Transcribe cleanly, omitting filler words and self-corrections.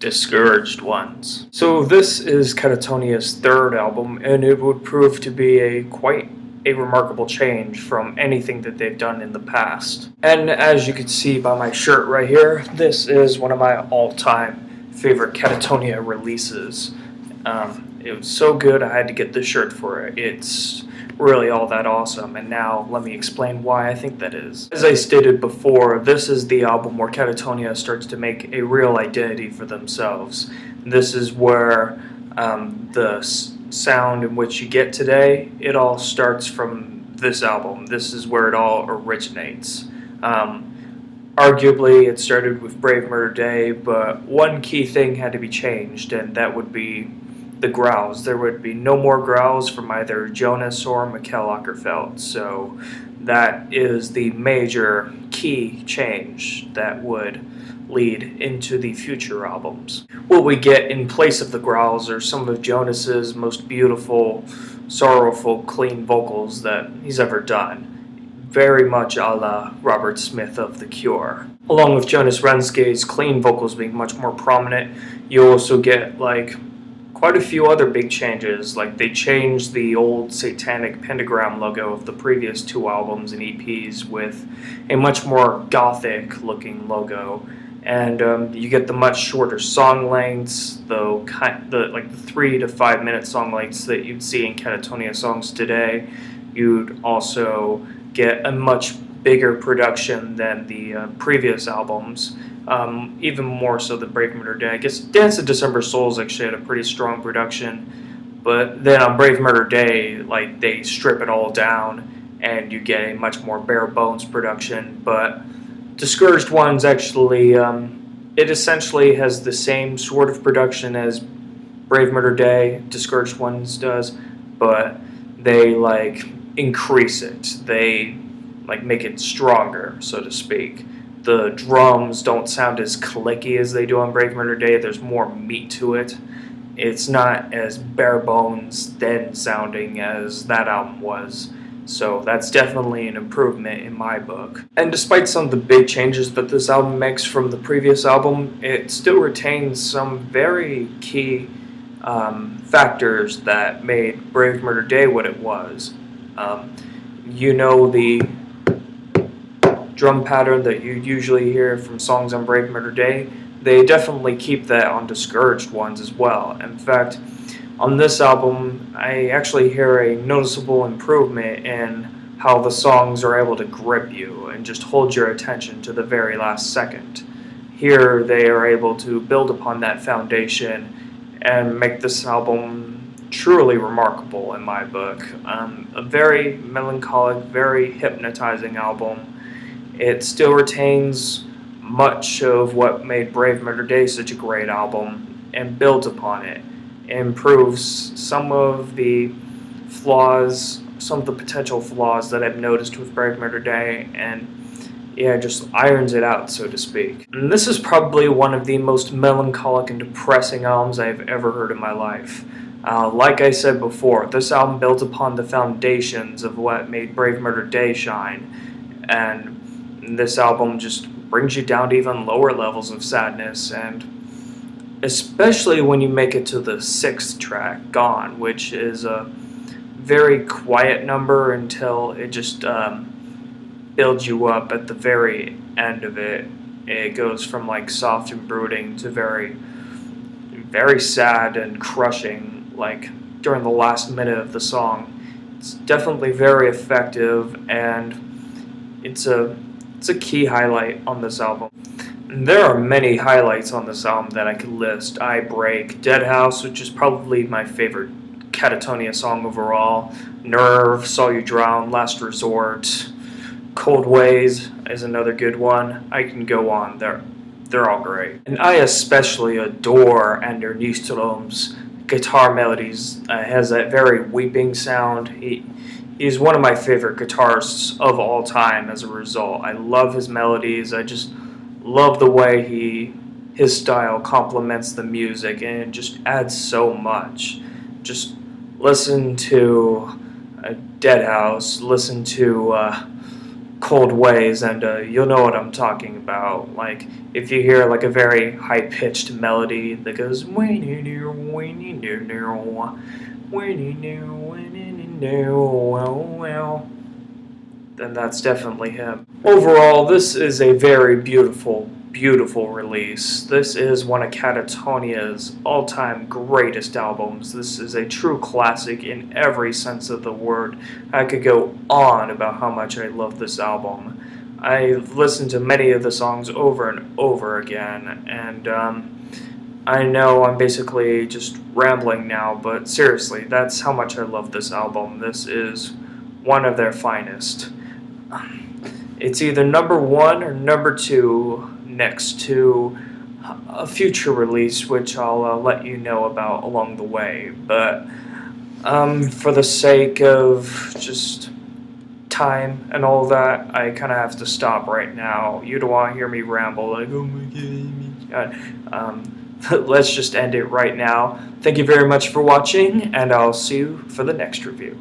Discouraged Ones. So this is Katatonia's third album, and it would prove to be quite a remarkable change from anything that they've done in the past. And as you can see by my shirt right here, this is one of my all-time favorite Katatonia releases. It was so good I had to get the shirt for it. It's really all that awesome, and now let me explain why I think that is. As I stated before, this is the album where Katatonia starts to make a real identity for themselves. This is where the sound in which you get today, it all starts from this album. This is where it all originates. Arguably, it started with Brave Murder Day, but one key thing had to be changed, and that would be the growls. There would be no more growls from either Jonas or Mikkel Åkerfeldt, so that is the major key change that would lead into the future albums. What we get in place of the growls are some of Jonas's most beautiful, sorrowful, clean vocals that he's ever done. Very much a la Robert Smith of The Cure. Along with Jonas Renske's clean vocals being much more prominent, you also get quite a few other big changes. Like they changed the old satanic pentagram logo of the previous two albums and EPs with a much more gothic looking logo, and you get the much shorter song lengths, the 3 to 5 minute song lengths that you'd see in Katatonia songs today. You'd also get a much bigger production than the previous albums. Even more so than Brave Murder Day. I guess Dance of December Souls actually had a pretty strong production, but then on Brave Murder Day, they strip it all down and you get a much more bare bones production. But Discouraged Ones actually, it essentially has the same sort of production as Brave Murder Day, Discouraged Ones does, but they increase it. They make it stronger, so to speak. The drums don't sound as clicky as they do on Brave Murder Day. There's more meat to it. It's not as bare bones, thin sounding as that album was. So that's definitely an improvement in my book. And despite some of the big changes that this album makes from the previous album, it still retains some very key factors that made Brave Murder Day what it was. The drum pattern that you usually hear from songs on Brave Murder Day, they definitely keep that on Discouraged Ones as well. In fact, on this album, I actually hear a noticeable improvement in how the songs are able to grip you and just hold your attention to the very last second. Here, they are able to build upon that foundation and make this album truly remarkable in my book. A very melancholic, very hypnotizing album. It still retains much of what made Brave Murder Day such a great album and builds upon it. It improves some of the flaws, some of the potential flaws that I've noticed with Brave Murder Day, and just irons it out, so to speak. And this is probably one of the most melancholic and depressing albums I've ever heard in my life. Like I said before, this album builds upon the foundations of what made Brave Murder Day shine, and this album just brings you down to even lower levels of sadness, and especially when you make it to the 6th track, Gone, which is a very quiet number until it just builds you up at the very end of it. It goes from soft and brooding to very, very sad and crushing, during the last minute of the song. It's definitely very effective, and it's a key highlight on this album. And there are many highlights on this album that I could list. I Break, Dead House, which is probably my favorite Katatonia song overall. Nerve, Saw You Drown, Last Resort. Cold Ways is another good one. I can go on. They're all great. And I especially adore Ender Nystrom's guitar melodies. Has that very weeping sound. He's one of my favorite guitarists of all time as a result. I love his melodies. I just love the way his style complements the music, and it just adds so much. Just listen to Dead House, listen to cold ways, and you'll know what I'm talking about. Like, if you hear like a very high-pitched melody that goes then that's definitely him. Overall, this is a very beautiful, beautiful release. This is one of Katatonia's all-time greatest albums. This is a true classic in every sense of the word. I could go on about how much I love this album. I've listened to many of the songs over and over again, and I know I'm basically just rambling now, but seriously, that's how much I love this album. This is one of their finest. It's either number 1 or number 2 next to a future release, which I'll let you know about along the way. But for the sake of just time and all that, I kind of have to stop right now. You don't want to hear me ramble like, oh my god. Let's just end it right now. Thank you very much for watching, and I'll see you for the next review.